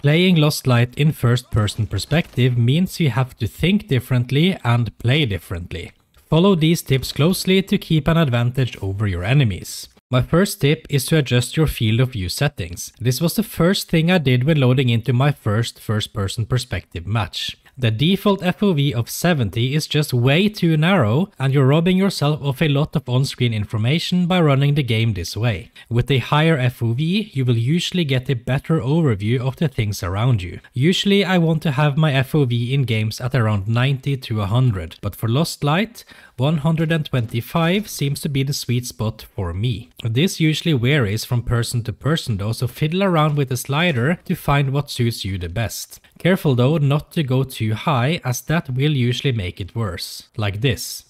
Playing Lost Light in first-person perspective means you have to think differently and play differently. Follow these tips closely to keep an advantage over your enemies. My first tip is to adjust your field of view settings. This was the first thing I did when loading into my first-person perspective match. The default FOV of 70 is just way too narrow, and you're robbing yourself of a lot of on-screen information by running the game this way. With a higher FOV, you will usually get a better overview of the things around you. Usually I want to have my FOV in games at around 90 to 100, but for Lost Light, 125 seems to be the sweet spot for me. This usually varies from person to person though, so fiddle around with the slider to find what suits you the best. Careful though not to go too high, as that will usually make it worse. Like this.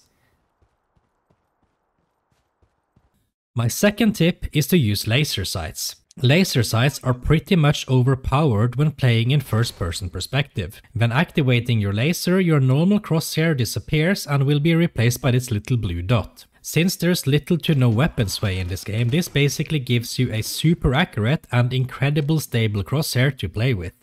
My second tip is to use laser sights. Laser sights are pretty much overpowered when playing in first-person perspective. When activating your laser, your normal crosshair disappears and will be replaced by this little blue dot. Since there's little to no weapon sway in this game, this basically gives you a super accurate and incredible stable crosshair to play with.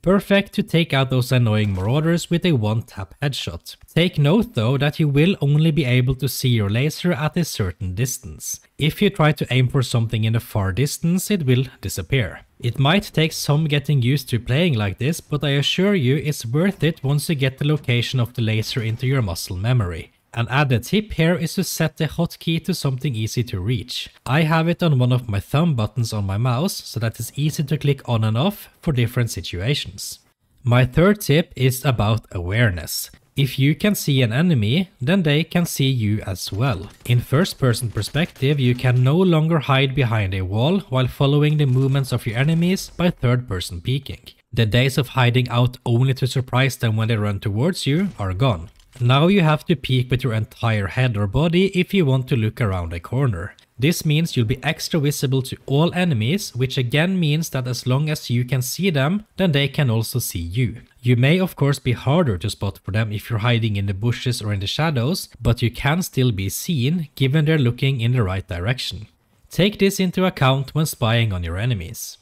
Perfect to take out those annoying marauders with a one-tap headshot. Take note though that you will only be able to see your laser at a certain distance. If you try to aim for something in the far distance, it will disappear. It might take some getting used to playing like this, but I assure you it's worth it once you get the location of the laser into your muscle memory. An added tip here is to set the hotkey to something easy to reach. I have it on one of my thumb buttons on my mouse, so that it's easy to click on and off for different situations. My third tip is about awareness. If you can see an enemy, then they can see you as well. In first-person perspective, you can no longer hide behind a wall while following the movements of your enemies by third-person peeking. The days of hiding out only to surprise them when they run towards you are gone. Now you have to peek with your entire head or body if you want to look around a corner. This means you'll be extra visible to all enemies, which again means that as long as you can see them, then they can also see you. You may of course be harder to spot for them if you're hiding in the bushes or in the shadows, but you can still be seen given they're looking in the right direction. Take this into account when spying on your enemies.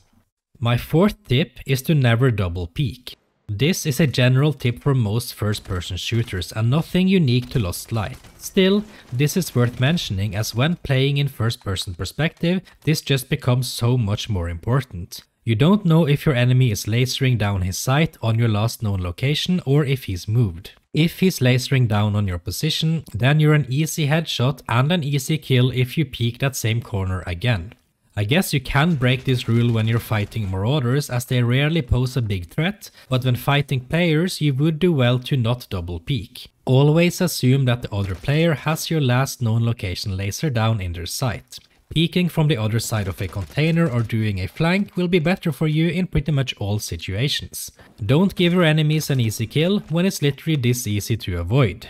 My fourth tip is to never double peek. This is a general tip for most first-person shooters and nothing unique to Lost Light. Still, this is worth mentioning as when playing in first-person perspective, this just becomes so much more important. You don't know if your enemy is lasering down his sight on your last known location or if he's moved. If he's lasering down on your position, then you're an easy headshot and an easy kill if you peek that same corner again. I guess you can break this rule when you're fighting marauders as they rarely pose a big threat, but when fighting players you would do well to not double peek. Always assume that the other player has your last known location laser down in their sight. Peeking from the other side of a container or doing a flank will be better for you in pretty much all situations. Don't give your enemies an easy kill when it's literally this easy to avoid.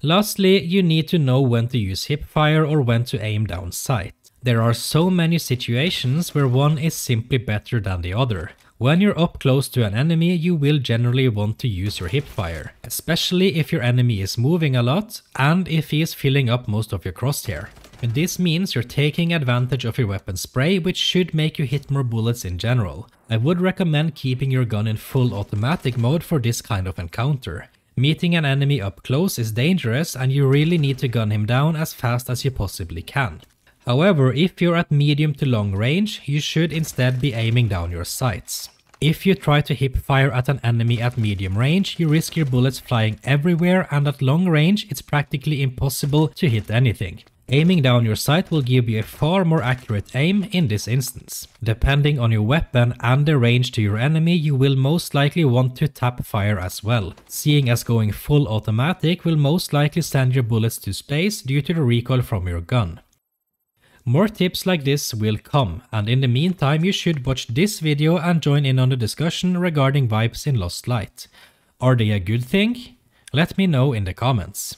Lastly, you need to know when to use hipfire or when to aim down sight. There are so many situations where one is simply better than the other. When you're up close to an enemy, you will generally want to use your hipfire, especially if your enemy is moving a lot and if he is filling up most of your crosshair. And this means you're taking advantage of your weapon spray, which should make you hit more bullets in general. I would recommend keeping your gun in full automatic mode for this kind of encounter. Meeting an enemy up close is dangerous and you really need to gun him down as fast as you possibly can. However, if you're at medium to long range, you should instead be aiming down your sights. If you try to hipfire at an enemy at medium range, you risk your bullets flying everywhere, and at long range it's practically impossible to hit anything. Aiming down your sight will give you a far more accurate aim in this instance. Depending on your weapon and the range to your enemy, you will most likely want to tap fire as well, seeing as going full automatic will most likely send your bullets to space due to the recoil from your gun. More tips like this will come, and in the meantime you should watch this video and join in on the discussion regarding vibes in Lost Light. Are they a good thing? Let me know in the comments.